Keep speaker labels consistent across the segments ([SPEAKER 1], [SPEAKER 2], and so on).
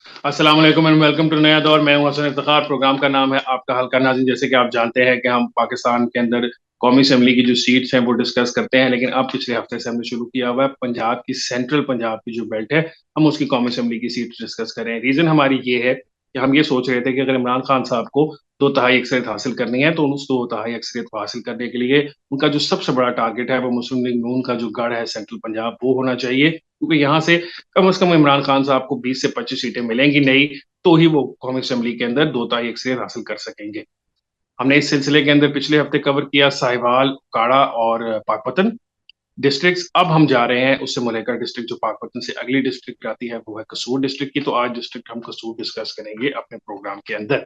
[SPEAKER 1] अस्सलाम वालेकुम and welcome to नया दौर। मैं हूं हसन इफ्तिखार। प्रोग्राम का नाम है आपका हल्का। नाज़रीन, जैसे कि आप जानते हैं कि हम पाकिस्तान के अंदर कौमी असम्बली की जो सीट्स हैं वो डिस्कस करते हैं, लेकिन अब पिछले हफ्ते से हमने शुरू किया हुआ है पंजाब की, सेंट्रल पंजाब की जो बेल्ट है, हम उसकी कौमी असम्बली की सीट डिस्कस करें। रीजन हमारी ये है कि हम ये सोच रहे थे कि अगर इमरान खान साहब को दो तिहाई अक्सरियत हासिल करनी है तो उस दो तिहाई अक्सरियत को हासिल करने के लिए उनका जो सबसे बड़ा टारगेट है वो मुस्लिम लीग नून का जो गढ़ है सेंट्रल पंजाब, वो होना चाहिए, क्योंकि यहाँ से कम इमरान खान साहब को 20 से 25 सीटें मिलेंगी नहीं, तो ही वो कौमी असम्बली के अंदर दो तिहाई अक्सरियत हासिल कर सकेंगे। हमने इस सिलसिले के अंदर पिछले हफ्ते कवर किया साहिवाल, काड़ा और पाकपतन डिस्ट्रिक्ट्स। अब हम जा रहे हैं उससे मुलेकर डिस्ट्रिक्ट, जो पाकपतन से अगली डिस्ट्रिक्ट आती है वो है कसूर डिस्ट्रिक्ट की। तो आज डिस्ट्रिक्ट हम कसूर डिस्कस करेंगे अपने प्रोग्राम के अंदर।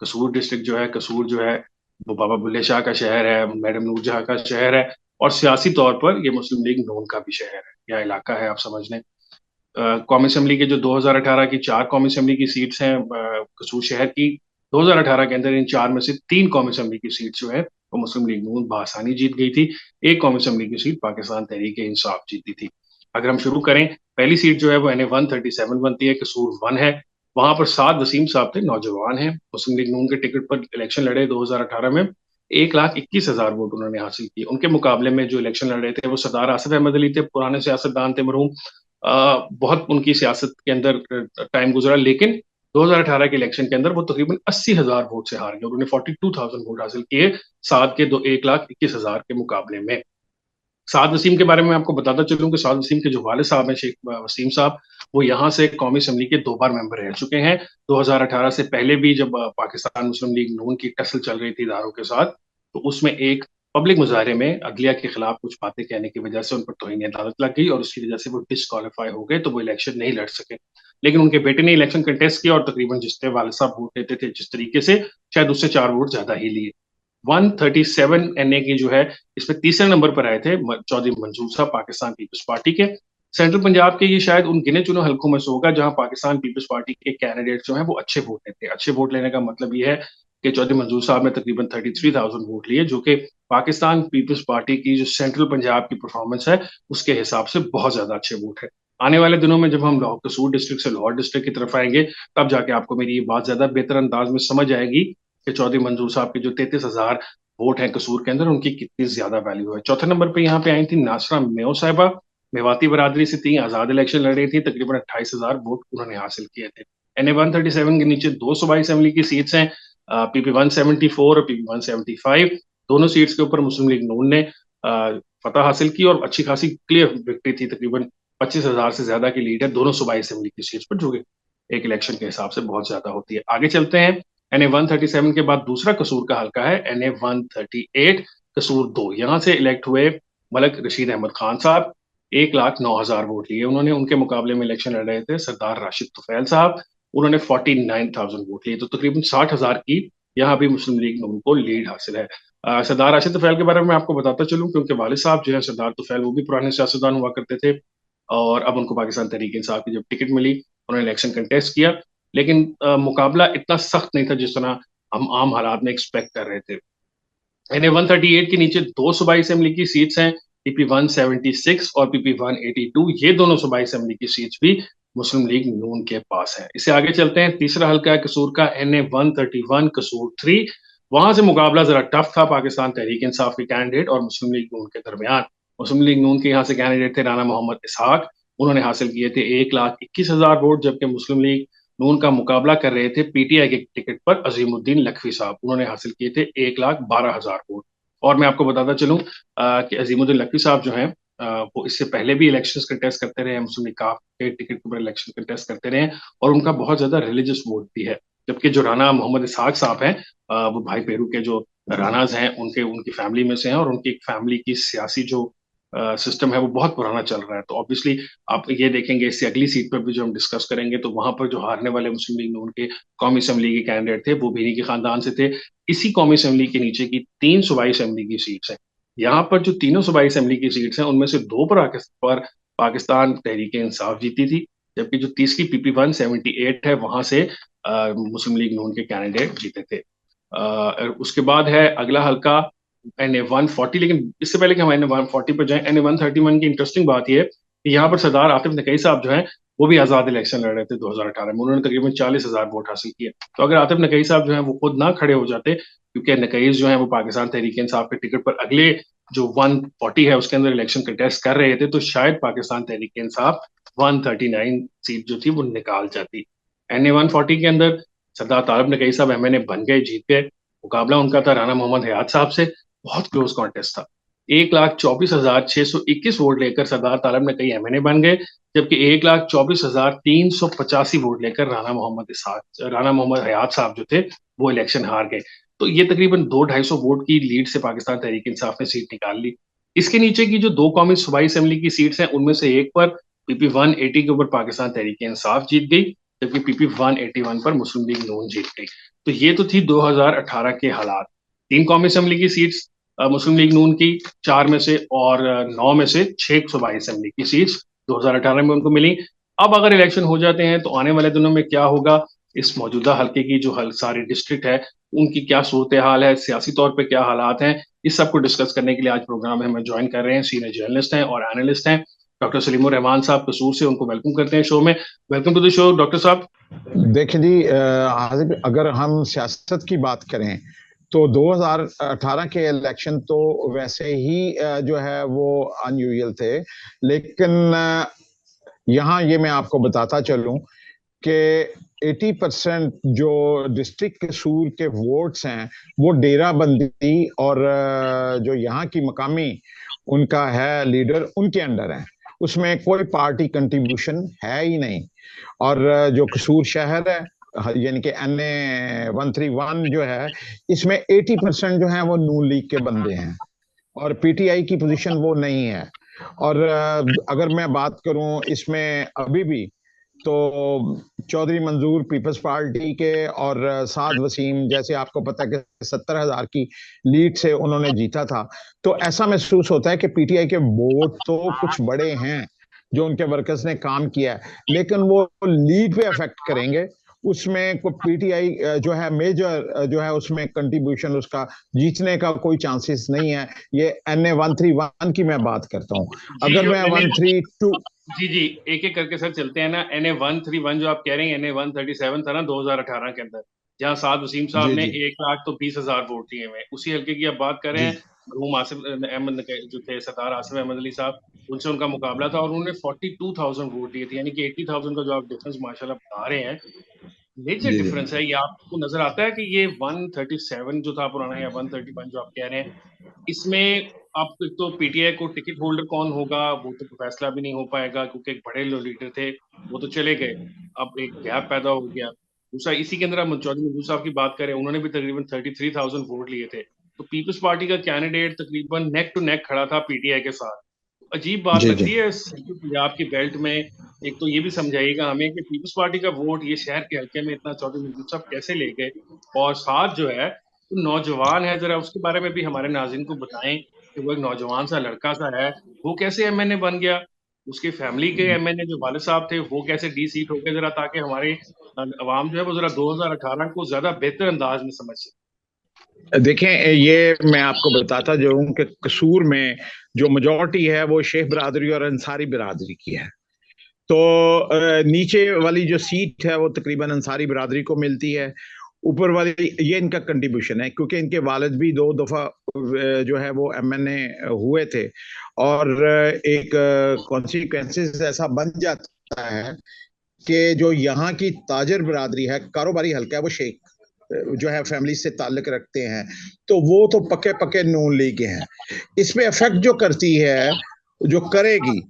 [SPEAKER 1] कसूर डिस्ट्रिक्ट जो है, कसूर जो है वो बाबा बुल्ले शाह का शहर है, मैडम नूरजहां का शहर है, और सियासी तौर पर ये मुस्लिम लीग नून का भी शहर है या इलाका है, आप समझ लें। कौमी असम्बली के जो 2018 की चार कौमी असम्बली की सीट्स हैं कसूर शहर की, 2018 के अंदर इन चार में से तीन कौमी असम्बली की सीट जो है वो मुस्लिम लीग नून बआसानी जीत गई थी। एक कौमी असम्बली की सीट पाकिस्तान तहरीक इंसाफ जीती थी। अगर हम शुरू करें, पहली सीट जो है वो NA 137 बनती है, कसूर वन है। वहां पर साद वसीम साहब थे, नौजवान हैं, मुस्लिम लीग नून के टिकट पर इलेक्शन लड़े 2018 में। 1,21,000 वोट उन्होंने हासिल किए। उनके मुकाबले में जो इलेक्शन लड़ रहे थे वो सरदार आसिफ अहमद अली थे, पुराने सियासतदान थे मरहूम। बहुत उनकी सियासत के अंदर टाइम गुजरा, लेकिन 2018 के इलेक्शन के अंदर वो तकरीबन 80,000 वोट से हार गए। उन्होंने 42,000 वोट हासिल किए साद के 1,21,000 के मुकाबले में। साद वसीम के बारे में आपको बताता चलूं कि साद वसीम के जो वाले साहब हैं, शेख वसीम साहब, वो यहाँ से कौमी असम्बली के दो बार मेंबर रह चुके हैं। 2018 से पहले भी जब पाकिस्तान मुस्लिम लीग नून की टसल चल रही थी इदारों के साथ, तो उसमें एक पब्लिक मुजाहरे में अदलिया के खिलाफ कुछ बातें कहने की वजह से उन पर तौहीन अदालत लग गई और उसकी वजह से वो डिसक्वालीफाई हो गए, तो वो इलेक्शन नहीं लड़ सके। लेकिन उनके बेटे ने इलेक्शन कंटेस्ट किया और तकरीबन जितने वाले साहब वोट लेते थे जिस तरीके से, शायद उससे 4 वोट ज्यादा ही लिए। 137 की जो है, इसमें तीसरे नंबर पर आए थे चौधरी मंजूर साहब, पाकिस्तान पीपल्स पार्टी के। सेंट्रल पंजाब के ये शायद उन गिने चुने हलकों में से होगा जहां पाकिस्तान पीपल्स पार्टी के कैंडिडेट जो हैं वो अच्छे वोट लेते हैं। अच्छे वोट लेने का मतलब ये है कि चौधरी मंजूर साहब ने तकरीबन 33,000 वोट लिए, जो कि पाकिस्तान पीपल्स पार्टी की जो सेंट्रल पंजाब की परफॉर्मेंस है उसके हिसाब से बहुत ज्यादा अच्छे वोट है। आने वाले दिनों में जब हम लाहौर कसूर डिस्ट्रिक्ट से लाहौर डिस्ट्रिक्ट की तरफ आएंगे, तब जाके आपको मेरी ये बात ज्यादा बेहतर अंदाज में समझ आएगी कि चौधरी मंजूर साहब के जो 33,000 वोट है कसूर के अंदर, उनकी कितनी ज्यादा वैल्यू है। चौथे नंबर पे यहाँ पे आई थी नासरा मेो साहिबा, मेवाती बरादरी से थी, आजाद इलेक्शन लड़ रही थी, तकरीबन 28,000 वोट उन्होंने हासिल किए थे। NA 137 के नीचे दो सूबाई असम्बली की सीट्स हैं, PP 174 और PP 175। दोनों सीट्स के ऊपर मुस्लिम लीग नून ने फतह हासिल की और अच्छी खासी क्लियर विक्ट्री थी, तकरीबन 25,000 से ज्यादा की लीड है दोनों सूबाई असम्बली की सीट्स पर, जो कि एक इलेक्शन के हिसाब से बहुत ज्यादा होती है। आगे चलते हैं। NA 137 के बाद दूसरा कसूर का हल्का है NA 138 कसूर दो। यहाँ से इलेक्ट हुए मलक रशीद अहमद खान साहब। 1,09,000 वोट लिए उन्होंने। उनके मुकाबले में इलेक्शन लड़ रहे थे सरदार राशिद तुफैल साहब। उन्होंने 49,000 वोट लिए, तो तकरीबन 60,000 की यहाँ भी मुस्लिम लीग नून को लीड हासिल है। सरदार राशिद तुफैल के बारे में आपको बताता चलूं, क्योंकि वाले साहब जो है सरदार तुफैल, वो भी पुराने सियासतदान हुआ करते थे, और अब उनको पाकिस्तान तहरीक इंसाफ की जब टिकट मिली, उन्होंने इलेक्शन कंटेस्ट किया। लेकिन मुकाबला इतना सख्त नहीं था जिस तरह हम आम हालात में एक्सपेक्ट कर रहे थे। NA 138 के नीचे दो सूबाई असम्बली की सीट्स हैं, PP 176 और PP 182। ये दोनों सूबाई असम्बली की सीट्स भी मुस्लिम लीग नून के पास है। इससे आगे चलते हैं। तीसरा हल्का है कसूर का NA 131 कसूर थ्री। वहां से मुकाबला जरा टफ था पाकिस्तान तहरीक इंसाफ के कैंडिडेट और मुस्लिम लीग नून के दरमियान। मुस्लिम लीग नून के यहाँ से कैंडिडेट थे राना मोहम्मद इसहाक। उन्होंने हासिल किए थे 1,21,000 वोट, जबकि मुस्लिम लीग नून का मुकाबला कर रहे थे PTI के टिकट पर अजीमुद्दीन लखवी साहब। उन्होंने हासिल किए थे 1,12,000 वोट। और मैं आपको बताता चलूं कि अजीमुद्दीन लखवी साहब जो हैं, वो इससे पहले भी इलेक्शंस कंटेस्ट करते रहे, मुस्लिम लीग काफ के टिकट पर इलेक्शन कंटेस्ट करते रहे, और उनका बहुत ज्यादा रिलीजियस वोट भी है। जबकि जो राना मोहम्मद इसहाक साहब हैं, वो भाई पेरू के जो रानाज हैं उनके उनकी फैमिली में से हैं, और उनकी फैमिली की सियासी जो सिस्टम है वो बहुत पुराना चल रहा है। तो ऑब्वियसली आप ये देखेंगे, इससे अगली सीट पर भी जो हम डिस्कस करेंगे, तो वहां पर जो हारने वाले मुस्लिम लीग नून के कौमी असम्बली के कैंडिडेट थे वो भी के खानदान से थे। इसी कौमी असम्बली के नीचे की तीन सूबाई असम्बली की सीट्स हैं। यहाँ पर जो तीनों सूबाई असम्बली की सीट्स हैं उनमें से दो पर पाकिस्तान तहरीक इंसाफ जीती थी, जबकि जो तीसरी PP 178 है वहां से मुस्लिम लीग नून के कैंडिडेट जीते थे। उसके बाद है अगला हल्का NA 140। लेकिन इससे पहले कि हम NA 140 पर जाएं, NA 131 की इंटरेस्टिंग बात यह है कि यहाँ पर सरदार आतिफ नकई साहब जो हैं वो भी आजाद इलेक्शन लड़ रहे थे 2018 में, उन्होंने तकरीबन 40,000 वोट हासिल किए। तो अगर आतिफ नकवी साहब जो है वो खुद ना खड़े हो जाते, क्योंकि नकईस जो है वो पाकिस्तान तहरीक इंसाफ के टिकट पर अगले जो 140 है उसके अंदर इलेक्शन कंटेस्ट कर रहे थे, तो शायद पाकिस्तान तहरीक इंसाफ 139 सीट जो थी वो निकाल जाती। NA 140 के अंदर सरदार तारब नकवी साहब MNA बन गए, जीत गए। मुकाबला उनका था राना मोहम्मद हयात साहब से, बहुत क्लोज कॉन्टेस्ट था। 1,24,621 वोट लेकर सरदार तारब नकवी MNA बन गए, जबकि 1,24,385 वोट लेकर राना मोहम्मद हयात साहब जो थे वो इलेक्शन हार गए। तो ये तकरीबन 200-250 वोट की लीड से पाकिस्तान तहरीक इंसाफ ने सीट निकाल ली। इसके नीचे की जो दो कौमी सूबाई असेंबली की सीट्स हैं, उनमें से एक पर PP 180 के ऊपर पाकिस्तान तहरीक इंसाफ जीत गई, जबकि PP 181 पर मुस्लिम लीग नून जीत गई। तो ये तो थी 2018 के हालात। 3 कौमी असेंबली की सीट्स मुस्लिम लीग नून की, 4 में से और 9 में से 6 सूबाई असेंबली की सीट्स 2018 में उनको मिली। अब अगर इलेक्शन हो जाते हैं तो आने वाले दिनों में क्या होगा, इस मौजूदा हल्के की जो सारी डिस्ट्रिक्ट है उनकी क्या सूरत हाल है, सियासी तौर पे क्या हालात हैं, इस सब को डिस्कस करने के लिए आज प्रोग्राम में हमें ज्वाइन कर रहे हैं सीनियर जर्नलिस्ट हैं और एनालिस्ट हैं डॉक्टर सलीमुर रहमान साहब कसूर से। उनको वेलकम करते हैं शो में। Welcome to the show doctor साहब।
[SPEAKER 2] देखिए जी, अगर हम सियासत की बात करें तो 2018 के इलेक्शन तो वैसे ही जो है वो अनयूजुअल थे, लेकिन यहाँ ये मैं आपको बताता चलूं कि 80% जो डिस्ट्रिक्ट कसूर के वोट्स हैं वो डेराबंदी और जो यहाँ की मकामी उनका है लीडर उनके अंडर है, उसमें कोई पार्टी कंट्रीब्यूशन है ही नहीं। और जो कसूर शहर है यानी कि NA 131 जो है, इसमें 80% जो है वो नून लीग के बंदे हैं और PTI की पोजीशन वो नहीं है। और अगर मैं बात करूं इसमें अभी भी तो चौधरी मंजूर पीपल्स पार्टी के और साद वसीम, जैसे आपको पता है कि 70,000 की लीड से उन्होंने जीता था, तो ऐसा महसूस होता है कि PTI के वोट तो कुछ बड़े हैं जो उनके वर्कर्स ने काम किया है, लेकिन वो लीड पे अफेक्ट करेंगे। उसमें को PTI जो है मेजर जो है उसमें कंट्रीब्यूशन उसका जीतने का कोई चांसेस नहीं है। ये NA 131 की मैं बात करता हूँ। अगर मैं 132
[SPEAKER 1] जी एक एक करके सर चलते हैं ना। NA 131 जो आप कह रहे हैं, NA 137 था ना 2018 के अंदर, जहां साद वसीम साहब ने 1,20,000 वोट दिए हुए, उसी हल्के की अब बात कर रहे हैं। मरहूम आसिफ अहमद जो थे, सरदार आसिफ अहमद अली साहब, उनसे उनका मुकाबला था और उन्होंने 42,000 वोट दिए थे, यानी कि 80,000 का जो आप डिफरेंस माशाल्लाह बता रहे हैं, मेजर डिफरेंस है। ये आपको नजर आता है कि ये 137 जो था पुराना या 131 जो आप कह रहे हैं, इसमें अब तो PTI को टिकट होल्डर कौन होगा वो तो फैसला भी नहीं हो पाएगा, क्योंकि एक बड़े लीडर थे वो तो चले गए, अब एक गैप पैदा हो गया। दूसरा, इसी के अंदर हम चौधरी मंजूर साहब की बात करें, उन्होंने भी तकरीबन 33,000 वोट लिए थे, तो पीपल्स पार्टी का कैंडिडेट तकरीबन नेक टू नेक खड़ा था PTI के साथ। अजीब बात लगती है पंजाब की बेल्ट में। एक तो ये भी समझाइएगा हमें कि पीपल्स पार्टी का वोट ये शहर के हल्के में इतना चौधरी मंजूर साहब कैसे ले गए, और साथ जो है तो नौजवान है, जरा उसके बारे में भी हमारे नाज़रीन को बताएं कि वो एक नौजवान सा लड़का सा है, वो कैसे MNA बन गया, उसके फैमिली के MNA जो वाले साहब थे वो कैसे D सीट हो गए, जरा ताकि हमारे अवाम जो है वो जरा 2018 को ज्यादा बेहतर अंदाज में समझ सके।
[SPEAKER 2] देखें, ये मैं आपको बताता जाऊं कि कसूर में जो मेजॉरिटी है वो शेख बिरादरी और अंसारी बिरादरी की है। तो नीचे वाली जो सीट है वो तकरीबन अंसारी बिरादरी को मिलती है, ऊपर वाली ये इनका कंट्रीब्यूशन है क्योंकि इनके वालिद भी 2 दफा जो है वो MNA हुए थे। और एक कॉन्सिक्वेंसेस ऐसा बन जाता है कि जो यहाँ की ताजर बिरादरी है, कारोबारी हल्का है, वो शेख जो है फैमिली से ताल्लुक रखते हैं, तो वो तो पक्के पक्के नून लीग के हैं। इसमें इफेक्ट जो करती है, जो करेगी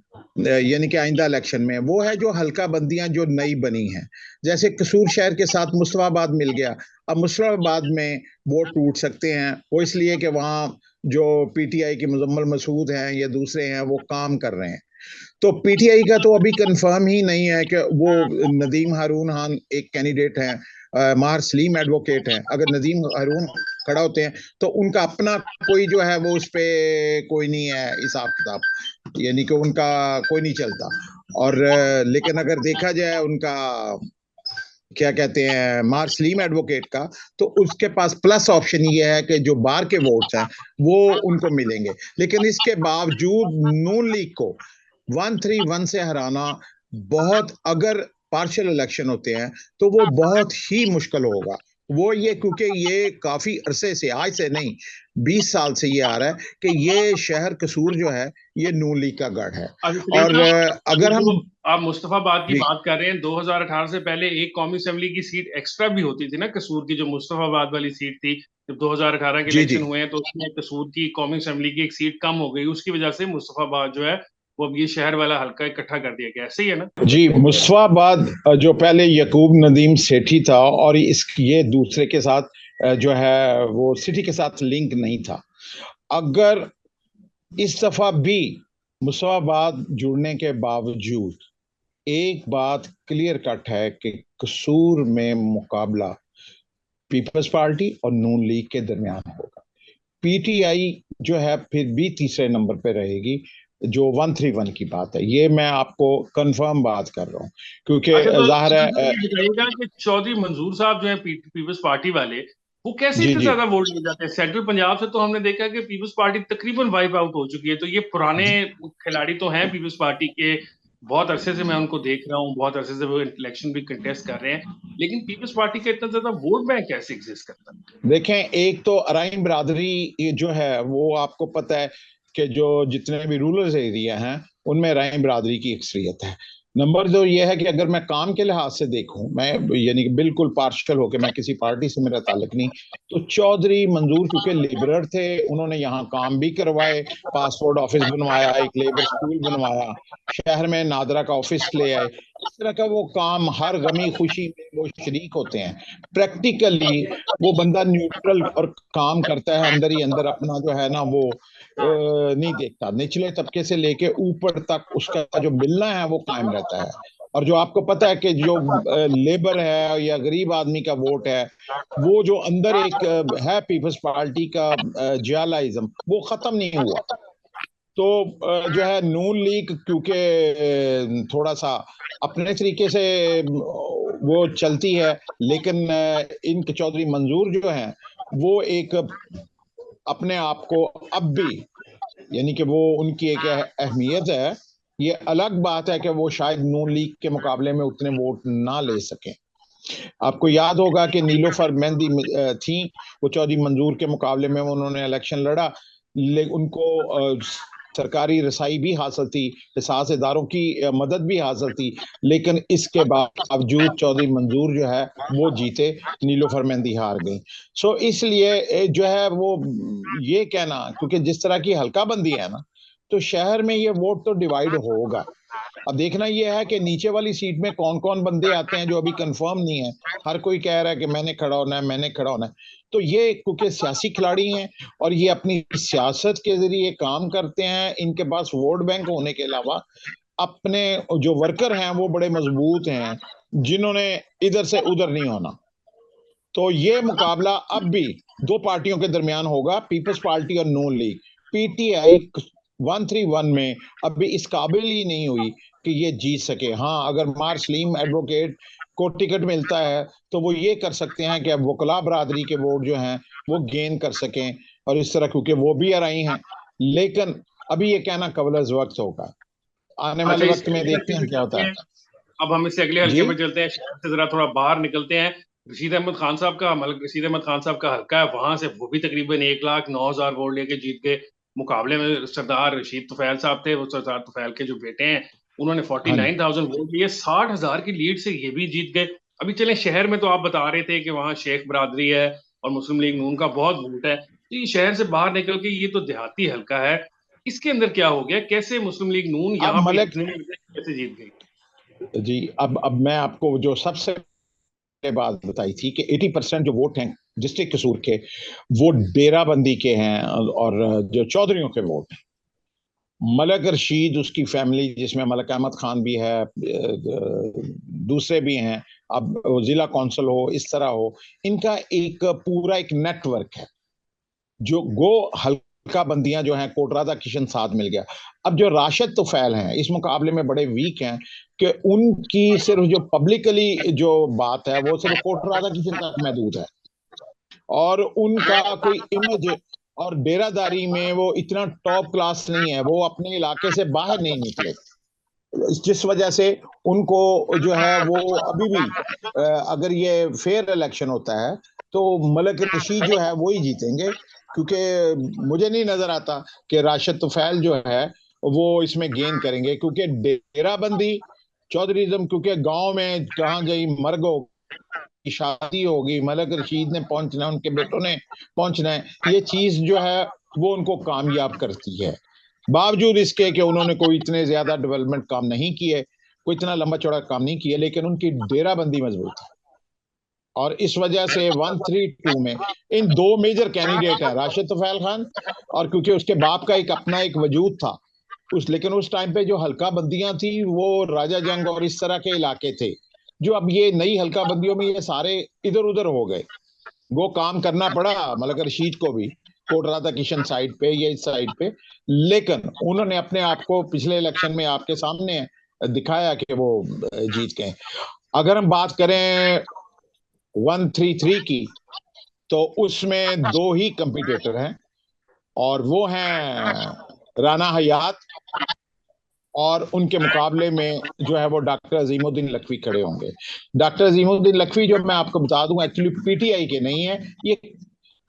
[SPEAKER 2] यानी कि आइंदा इलेक्शन में, वो है जो हल्का बंदियां जो नई बनी हैं। जैसे कसूर शहर के साथ मुस्तफाबाद मिल गया, अब मुस्तफाबाद में वोट टूट सकते हैं, वो इसलिए कि वहाँ जो PTI के मुजम्मल मसूद हैं या दूसरे हैं वो काम कर रहे हैं। तो PTI का तो अभी कंफर्म ही नहीं है कि वो नदीम हारून खान एक कैंडिडेट हैं, माहर सलीम एडवोकेट हैं। अगर नदीम हारून खड़ा होते हैं तो उनका अपना कोई जो है वो उस पर कोई नहीं है हिसाब किताब, यानी कि उनका कोई नहीं चलता। और लेकिन अगर देखा जाए उनका क्या कहते हैं मार सलीम एडवोकेट का, तो उसके पास प्लस ऑप्शन ये है कि जो बाहर के वोट्स हैं वो उनको मिलेंगे। लेकिन इसके बावजूद नून लीग को 131 से हराना बहुत, अगर पार्शियल इलेक्शन होते हैं तो वो बहुत ही मुश्किल होगा। वो ये क्योंकि ये काफी अरसे से, आज से नहीं, 20 साल से ये आ रहा है कि ये शहर कसूर जो है ये नून लीग का गढ़ है।
[SPEAKER 1] अच्छा सलीम
[SPEAKER 2] और
[SPEAKER 1] साहब, ये
[SPEAKER 2] अगर
[SPEAKER 1] जो
[SPEAKER 2] हम,
[SPEAKER 1] आप मुस्तफाबाद की
[SPEAKER 2] जी
[SPEAKER 1] बात कर रहे हैं, 2018 से पहले एक कौमी असेंबली की सीट एक्स्ट्रा भी होती थी ना कसूर की, जो मुस्तफाबाद वाली सीट थी। जब 2018 के
[SPEAKER 2] जी जी
[SPEAKER 1] इलेक्शन हुए हैं तो उसमें कसूर की कौमी असेंबली की एक सीट कम हो गई, उसकी वजह से मुस्तफाबाद जो है वो अब ये शहर वाला हल्का इकट्ठा कर दिया गया, ऐसे ही है ना?
[SPEAKER 2] जी, मुस्तफाबाद जो पहले यकूब नदीम सेठी था, और इस ये दूसरे के साथ जो है वो सिटी के साथ लिंक नहीं था। अगर इस दफा भी मुस्तफाबाद जुड़ने के बावजूद एक बात क्लियर कट है कि कसूर में मुकाबला पीपल्स पार्टी और नून लीग के दरमियान होगा। पीटीआई जो है फिर भी तीसरे नंबर पे रहेगी। जो 131 की बात है, ये मैं आपको कंफर्म बात कर रहा हूँ, क्योंकि
[SPEAKER 1] अच्छा, तो
[SPEAKER 2] जाहिर
[SPEAKER 1] सलीम साहब
[SPEAKER 2] है।
[SPEAKER 1] ये बताइएगा कि चौधरी मंजूर साहब जो है पीपल्स पार्टी वाले, वो कैसे
[SPEAKER 2] जी
[SPEAKER 1] इतने
[SPEAKER 2] जी
[SPEAKER 1] ज्यादा वोट ले जाते हैं? सेंट्रल पंजाब से तो हमने देखा है कि पीपल्स पार्टी तकरीबन वाइप आउट हो चुकी है, तो ये पुराने खिलाड़ी तो हैं पीपल्स पार्टी के, बहुत अरसे से मैं उनको देख रहा हूँ, बहुत अरसे से वो इलेक्शन भी कंटेस्ट कर रहे हैं, लेकिन पीपल्स पार्टी का इतना ज्यादा वोट बैंक कैसे एग्जिस्ट करता
[SPEAKER 2] देखें, एक तो अराइन बिरादरी जो है वो आपको पता है कि जो जितने भी रूरल एरिया हैं उनमें अराइन बिरादरी की अक्सरियत है। नंबर दो ये है कि अगर मैं काम के लिहाज से देखूं, मैं यानी कि बिल्कुल पार्शल होकर, मैं किसी पार्टी से मेरा ताल्लुक नहीं, तो चौधरी मंजूर क्योंकि लिबरल थे, उन्होंने यहाँ काम भी करवाए, पासपोर्ट ऑफिस बनवाया, एक लेबर स्कूल बनवाया, शहर में नादरा का ऑफिस ले आए। इस तरह का वो काम, हर गमी खुशी में वो शरीक होते हैं। प्रैक्टिकली वो बंदा न्यूट्रल और काम करता है, अंदर ही अंदर अपना जो है ना वो नहीं देखता, निचले तबके से लेके ऊपर तक उसका जो मिलना है वो कायम रहता है। और जो आपको पता है कि जो लेबर है या गरीब आदमी का वोट है, वो जो अंदर एक है पीपल्स पार्टी का जियालाइज्म, वो खत्म नहीं हुआ। तो जो है नून लीग क्योंकि थोड़ा सा अपने तरीके से वो चलती है, लेकिन इन चौधरी मंजूर जो है वो एक अपने आप को अब भी, यानी कि वो उनकी एक अहमियत है। ये अलग बात है कि वो शायद नून लीग के मुकाबले में उतने वोट ना ले सकें। आपको याद होगा कि नीलोफर मेहंदी थी, वो चौधरी मंजूर के मुकाबले में उन्होंने इलेक्शन लड़ा, ले उनको सरकारी रसाई भी हासिल थी, एहसास इदारों की मदद भी हासिल थी, लेकिन इसके बावजूद चौधरी मंजूर जो है वो जीते, नीलोफर मेहंदी हार गई। सो इसलिए जो है वो ये कहना, क्योंकि जिस तरह की हल्का बंदी है ना, तो शहर में ये वोट तो डिवाइड होगा। अब देखना यह है कि नीचे वाली सीट में कौन कौन बंदे आते हैं जो अभी कंफर्म नहीं है। हर कोई कह रहा है कि मैंने खड़ा होना है, मैंने खड़ा होना है। तो ये क्योंकि सियासी खिलाड़ी हैं और ये अपनी सियासत के जरिए काम करते हैं, इनके पास वोट बैंक होने के अलावा अपने जो वर्कर हैं वो बड़े मजबूत हैं, जिन्होंने इधर से उधर नहीं होना। तो ये मुकाबला अब भी दो पार्टियों के दरमियान होगा, पीपल्स पार्टी और नून लीग। पीटीआई 131 में अभी इस काबिल ही नहीं हुई कि ये जीत सके। हाँ, अगर मार सलीम एडवोकेट को टिकट मिलता है तो वो ये कर सकते हैं कि अब वकला बरादरी के वोट जो हैं वो गेन कर सकें, और इस तरह, क्योंकि वो भी आ रही हैं। लेकिन अभी ये कहना कबल वक्त होगा, आने
[SPEAKER 1] है? अच्छा,
[SPEAKER 2] वाले
[SPEAKER 1] इस
[SPEAKER 2] वक्त में
[SPEAKER 1] अगले
[SPEAKER 2] देखते
[SPEAKER 1] हल्के
[SPEAKER 2] हैं
[SPEAKER 1] में
[SPEAKER 2] क्या
[SPEAKER 1] चलते
[SPEAKER 2] होता
[SPEAKER 1] हैं।
[SPEAKER 2] है।
[SPEAKER 1] अब हम इससे अगले
[SPEAKER 2] जी
[SPEAKER 1] हल्के में चलते हैं, शहर से जरा थोड़ा बाहर निकलते हैं। रशीद अहमद खान साहब का रशीद अहमद खान साहब का हल्का है, वहां से वो भी तकरीबन 1,09,000 वोट लेके जीत गए। मुकाबले में सरदार रशीद तुफैल साहब थे, वो सरदार तुफैल के जो बेटे हैं, उन्होंने फोर्टी
[SPEAKER 2] हाँ जी।
[SPEAKER 1] नाइन थाउजेंड वोट लिए, 60,000 की लीड से ये भी जीत गए। अभी चले शहर में, तो आप बता रहे थे कि वहाँ शेख बरादरी है और मुस्लिम लीग नून का बहुत वोट है, तो ये शहर से बाहर निकल के ये तो देहाती हल्का है, इसके अंदर क्या हो गया? कैसे मुस्लिम लीग नून
[SPEAKER 2] अब
[SPEAKER 1] यहाँ पे
[SPEAKER 2] मलिक
[SPEAKER 1] इतने कैसे जीत गई?
[SPEAKER 2] जी, अब मैं आपको जो सबसे बात बताई थी कि 80% जो वोट हैं डिस्ट्रिक्ट कसूर के, वो डेराबंदी के हैं, और जो चौधरियों के वोट हैं। मलक रशीद, उसकी फैमिली जिसमें मलक अहमद खान भी है, दूसरे भी हैं, अब जिला कौंसिल हो, इस तरह हो, इनका एक पूरा एक नेटवर्क है। जो गो हल्का बंदियां जो हैं, कोटराजा किशन साथ मिल गया। अब जो राशिद तुफैल हैं इस मुकाबले में बड़े वीक हैं, कि उनकी सिर्फ जो पब्लिकली जो बात है वो सिर्फ कोटराजा किशन तक महदूद है, और उनका कोई इमेज और डेरादारी में वो इतना टॉप क्लास नहीं है, वो अपने इलाके से बाहर नहीं निकले। जिस वजह से उनको जो है वो अभी भी अगर ये फेयर इलेक्शन होता है तो मलिक रशीद जो है वो ही जीतेंगे, क्योंकि मुझे नहीं नजर आता कि राशिद तुफैल जो है वो इसमें गेन करेंगे, क्योंकि डेराबंदी चौधरीज्म, क्योंकि गांव में कहाँ गई मर्ग हो की शादी होगी, मलिक रशीद ने पहुंचना है, उनके बेटों ने पहुंचना है, ये चीज जो है वो उनको कामयाब करती है। बावजूद इसके कि उन्होंने कोई इतने ज्यादा डेवलपमेंट काम नहीं किए, कोई इतना लंबा चौड़ा काम नहीं किया, लेकिन उनकी डेराबंदी मजबूत है। और इस वजह से 132 में इन दो मेजर कैंडिडेट है, राशिद तुफैल खान, और क्योंकि उसके बाप का एक अपना एक वजूद था लेकिन उस टाइम पे जो हल्का बंदियां थी वो राजा जंग और इस तरह के इलाके थे, जो अब ये नई हल्का बंदियों में ये सारे इधर उधर हो गए। वो काम करना पड़ा मलिक रशीद को भी, कोट राधा किशन साइड पे या इस साइड पे, लेकिन उन्होंने अपने आप को पिछले इलेक्शन में आपके सामने दिखाया कि वो जीत गए। अगर हम बात करें 133 की, तो उसमें दो ही कंपटीटर हैं, और वो हैं राना हयात, और उनके मुकाबले में जो है वो डॉक्टर अजीमुद्दीन लखवी खड़े होंगे। डॉक्टर अजीमुद्दीन लखवी जो मैं आपको बता दूं एक्चुअली पीटीआई के नहीं है,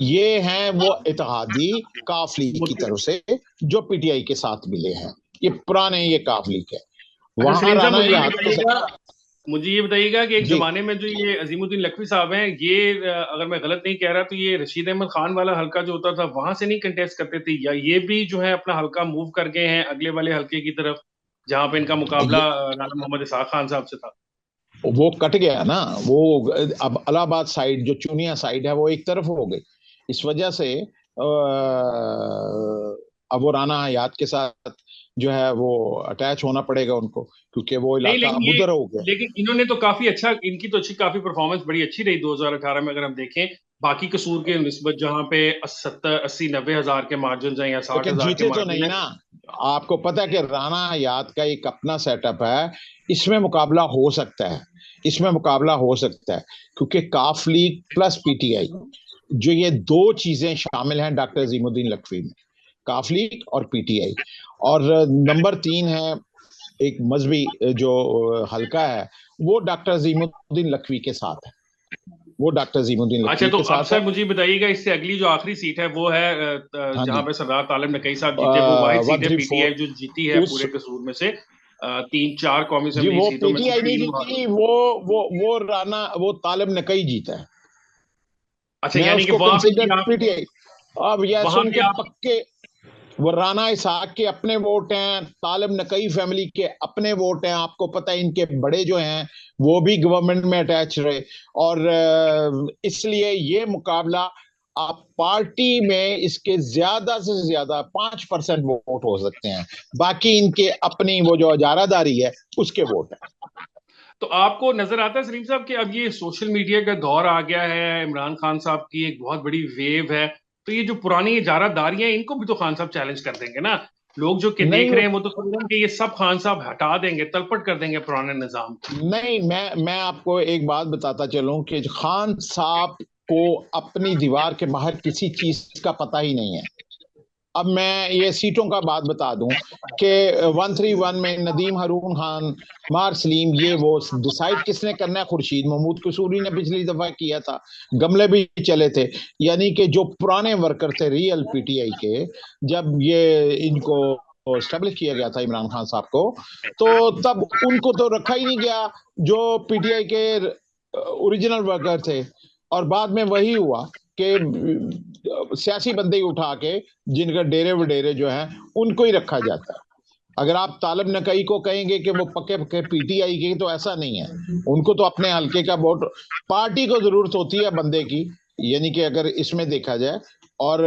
[SPEAKER 2] ये हैं वो इत्तेहादी काफ लीग की तरफ से जो पीटीआई के साथ मिले हैं, ये पुराने ये काफ लीग है।
[SPEAKER 1] अच्छा
[SPEAKER 2] वहां
[SPEAKER 1] सलीम साहब,
[SPEAKER 2] राना हयात
[SPEAKER 1] मुझे ये बताइएगा कि एक
[SPEAKER 2] जी
[SPEAKER 1] जमाने में जो ये अजीमुद्दीन लखवी साहब हैं, ये अगर मैं गलत नहीं कह रहा तो ये रशीद अहमद खान वाला हल्का जो होता था वहां से नहीं कंटेस्ट करते थे, या ये भी जो है अपना हल्का मूव कर गए हैं अगले वाले हल्के की तरफ जहां पे इनका मुकाबला राना मोहम्मद इसहाक खान साहब से था?
[SPEAKER 2] वो कट गया ना, वो अब इलाहाबाद साइड जो चुनिया साइड है वो एक तरफ हो गई, इस वजह से अब वो राना हयात के साथ जो है वो अटैच होना पड़ेगा उनको, क्योंकि वो
[SPEAKER 1] नहीं,
[SPEAKER 2] इलाका
[SPEAKER 1] लेकिन
[SPEAKER 2] अब
[SPEAKER 1] ये
[SPEAKER 2] उधर हो गया।
[SPEAKER 1] लेकिन इन्होंने तो काफी अच्छा, इनकी तो अच्छी काफी परफॉर्मेंस बड़ी अच्छी रही 2018 में अगर हम देखें, बाकी कसूर के निस्बत जहां पे 70 80 90 हजार के मार्जिन हैं या साठ
[SPEAKER 2] लेकिन
[SPEAKER 1] हजार के
[SPEAKER 2] जीते तो
[SPEAKER 1] मार्जिन
[SPEAKER 2] नहीं
[SPEAKER 1] है।
[SPEAKER 2] ना। आपको पता है कि राना हयात का एक अपना सेटअप है, इसमें मुकाबला हो सकता है, इसमें मुकाबला हो सकता है, क्योंकि काफ लीग प्लस पीटीआई जो ये दो चीजें शामिल हैं डॉक्टर अजीमुद्दीन लखवी में, काफ लीग और पीटीआई। और नंबर 3 है एक मजहबी जो हल्का है, वो डॉक्टर अजीमुद्दीन लखवी के साथ है, वो डॉक्टर अजीमुद्दीन
[SPEAKER 1] अच्छा,
[SPEAKER 2] लखवी
[SPEAKER 1] तो
[SPEAKER 2] के
[SPEAKER 1] अब
[SPEAKER 2] साथ है।
[SPEAKER 1] सर मुझे बताइएगा, इससे अगली जो आखिरी सीट है वो है
[SPEAKER 2] हाँ
[SPEAKER 1] जहां
[SPEAKER 2] जी,
[SPEAKER 1] पे सरदार तालिब नकई साहब जीते, वो वाहिद सीट है
[SPEAKER 2] 134
[SPEAKER 1] पीटीआई जो जीती है
[SPEAKER 2] उस
[SPEAKER 1] पूरे कसूर में से। तीन चार कौमी
[SPEAKER 2] जी
[SPEAKER 1] असेंबली
[SPEAKER 2] वो
[SPEAKER 1] सीटों में से
[SPEAKER 2] पीटीआई नहीं
[SPEAKER 1] तीन
[SPEAKER 2] जीती, वो राना वो तालिब नकई जीता है,
[SPEAKER 1] अच्छा,
[SPEAKER 2] मैं
[SPEAKER 1] यानी कि
[SPEAKER 2] उसको
[SPEAKER 1] वहां पे भी
[SPEAKER 2] कंसिडर
[SPEAKER 1] आप,
[SPEAKER 2] पीटीआई। अब यस
[SPEAKER 1] वहां भी
[SPEAKER 2] उनके
[SPEAKER 1] आप,
[SPEAKER 2] पक्के, वो राना इसहाक के अपने वोट हैं, तालिब नकई फैमिली के अपने वोट हैं, आपको पता है इनके बड़े जो हैं वो भी गवर्नमेंट में अटैच रहे, और इसलिए ये मुकाबला आप पार्टी में इसके ज्यादा से ज्यादा 5% वोट हो सकते हैं, बाकी इनके अपनी वो जो हजारादारी है उसके वोट है।
[SPEAKER 1] तो आपको नजर आता है सलीम साहब कि अब ये सोशल मीडिया का दौर आ गया है, इमरान खान साहब की एक बहुत बड़ी वेव है, तो ये जो पुरानी इजारादारियां हैं इनको भी तो खान साहब चैलेंज कर देंगे ना? लोग जो के देख
[SPEAKER 2] नहीं
[SPEAKER 1] रहे हैं वो तो समझ रहे हैं कि ये सब खान साहब हटा देंगे, तलपट कर देंगे पुराने निजाम को।
[SPEAKER 2] नहीं, मैं आपको एक बात बताता चलूं कि खान साहब को अपनी दीवार के बाहर किसी चीज का पता ही नहीं है। अब मैं ये सीटों का बात बता दूं कि 131 में नदीम हारून खान, मार सलीम, ये वो डिसाइड किसने करना है, खुर्शीद महमूद कसूरी ने पिछली दफा किया था, गमले भी चले थे। यानी कि जो पुराने वर्कर थे रियल पीटीआई के, जब ये इनको स्टेब्लिश किया गया था इमरान खान साहब को, तो तब उनको तो रखा ही नहीं गया जो पीटीआई के ओरिजिनल वर्कर थे, और बाद में वही हुआ कि सियासी बंदे ही उठा के जिनका डेरे वडेरे जो है उनको ही रखा जाता है। अगर आप तालिब नकई को कहेंगे कि वो पक्के पक्के पीटीआई के, तो ऐसा नहीं है, उनको तो अपने हल्के का वोट, पार्टी को जरूरत होती है बंदे की, यानी कि अगर इसमें देखा जाए, और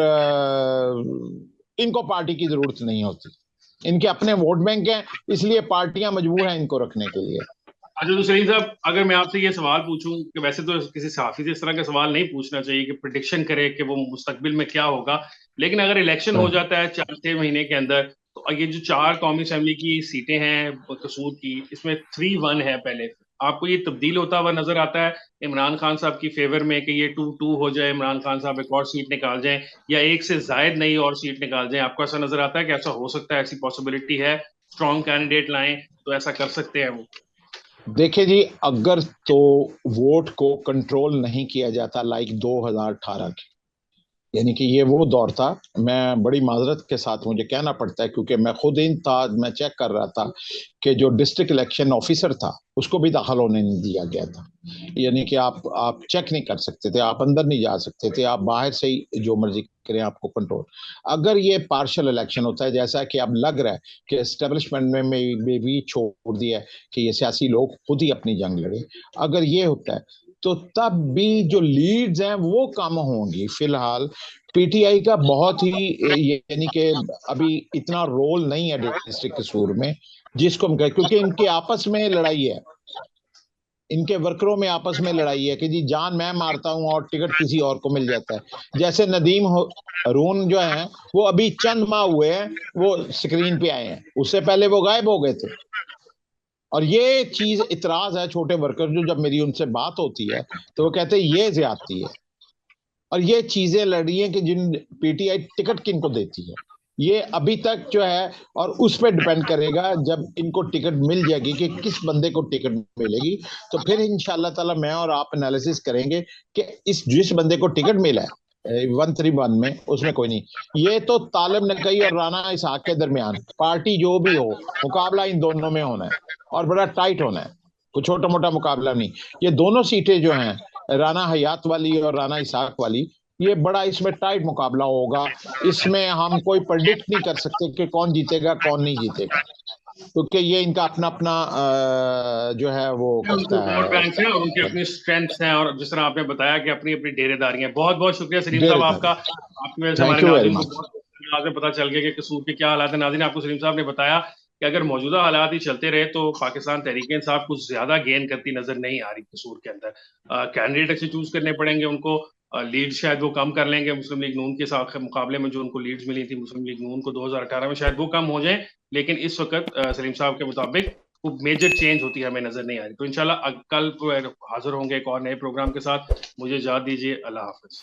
[SPEAKER 2] इनको पार्टी की जरूरत नहीं होती, इनके अपने वोट बैंक हैं, इसलिए पार्टियां मजबूर हैं इनको रखने के लिए।
[SPEAKER 1] अच्छा, तो सलीम साहब, अगर मैं आपसे ये सवाल पूछूं कि वैसे तो किसी सहाफी से इस तरह का सवाल नहीं पूछना चाहिए कि प्रिडिक्शन करे कि वो मुस्तकबिल में क्या होगा, लेकिन अगर इलेक्शन हो जाता है 4 6 महीने के अंदर, तो ये जो 4 कौमी असेंबली की सीटें हैं कसूर की, इसमें 3-1 है पहले, आपको ये तब्दील होता हुआ नजर आता है इमरान खान साहब की फेवर में कि ये 2-2 हो जाए, इमरान खान साहब एक और सीट निकाल जाएं, या एक से जायद नई और सीट निकाल जाएं? आपको ऐसा नजर आता है कि ऐसा हो सकता है, ऐसी पॉसिबिलिटी है स्ट्रॉन्ग कैंडिडेट लाएं तो ऐसा कर सकते हैं वो?
[SPEAKER 2] देखिए जी, अगर तो वोट को कंट्रोल नहीं किया जाता लाइक 2018 के, यानी कि ये वो दौर था, मैं बड़ी माजरत के साथ मुझे कहना पड़ता है क्योंकि मैं खुद इन था, मैं चेक कर रहा था कि जो डिस्ट्रिक्ट इलेक्शन ऑफिसर था उसको भी दाखिल होने नहीं दिया गया था। यानी कि आप चेक नहीं कर सकते थे, आप अंदर नहीं जा सकते थे, आप बाहर से ही जो मर्जी करें, आपको कंट्रोल। अगर ये पार्शियल इलेक्शन होता है, जैसा कि अब लग रहा है कि एस्टेब्लिशमेंट में भी छोड़ दिया है कि ये सियासी लोग खुद ही अपनी जंग लड़े, अगर ये होता है तो तब भी जो लीड्स हैं वो कम होंगी। फिलहाल पीटीआई का बहुत ही, यानी कि अभी इतना रोल नहीं है डिस्ट्रिक्ट कसूर में जिसको हम कहें, क्योंकि इनके आपस में लड़ाई है, इनके वर्करों में आपस में लड़ाई है कि जी जान मैं मारता हूं और टिकट किसी और को मिल जाता है। जैसे नदीम हरून जो है वो अभी चंद माह हुए हैं वो स्क्रीन पे आए हैं, उससे पहले वो गायब हो गए थे। और ये चीज इतराज है छोटे वर्कर जो, जब मेरी उनसे बात होती है तो वो कहते हैं ये ज्यादती है। और ये चीजें लड़ रही हैं कि जिन पीटीआई टिकट किनको देती है, ये अभी तक जो है, और उस पर डिपेंड करेगा जब इनको टिकट मिल जाएगी कि किस बंदे को टिकट मिलेगी, तो फिर इंशाल्लाह ताला मैं और आप एनालिसिस करेंगे कि इस जिस बंदे को टिकट मिला है 131 में, उसमें कोई नहीं। ये तो तालिब नकई और राना इसहाक के दरमियान पार्टी जो भी हो, मुकाबला इन दोनों में होना है और बड़ा टाइट होना है, कोई छोटा मोटा मुकाबला नहीं। ये दोनों सीटें जो हैं, राना हयात वाली और राना इसाक वाली, ये बड़ा इसमें टाइट मुकाबला होगा। इसमें हम कोई प्रेडिक्ट नहीं कर सकते कि कौन जीतेगा कौन नहीं जीतेगा, क्योंकि ये इनका अपना अपना जो है वो
[SPEAKER 1] उनके
[SPEAKER 2] करता
[SPEAKER 1] वोट बैंक है और उनकी
[SPEAKER 2] है
[SPEAKER 1] अपनी स्ट्रेंथ्स हैं, और जिस तरह आपने बताया कि अपनी अपनी डेरेदारी है। बहुत बहुत शुक्रिया सलीम साहब आपका,
[SPEAKER 2] डेरेदारी।
[SPEAKER 1] आपकी वजह से
[SPEAKER 2] थैंक
[SPEAKER 1] हमारे
[SPEAKER 2] यू वेरी
[SPEAKER 1] नाज़रीन को
[SPEAKER 2] मच।
[SPEAKER 1] बहुत आज में पता चल गया कि कसूर के क्या हालात है। नाज़रीन, आपको सलीम साहब ने बताया कि अगर मौजूदा हालात ही चलते रहे तो पाकिस्तान तहरीक इंसाफ कुछ ज्यादा गेन करती नजर नहीं आ रही कसूर के अंदर। कैंडिडेट अच्छे चूज करने पड़ेंगे उनको, लीड शायद वो कम कर लेंगे मुस्लिम लीग नून के साथ मुकाबले में। जो उनको लीड्स मिली थी मुस्लिम लीग नून को 2018 में, शायद वो कम हो जाए, लेकिन इस वक्त सलीम साहब के मुताबिक वो मेजर चेंज होती है हमें नजर नहीं आ रही। तो इंशाल्लाह कल हाजिर होंगे एक और नए प्रोग्राम के साथ। मुझे इजाजत दीजिए, अल्लाह हाफिज।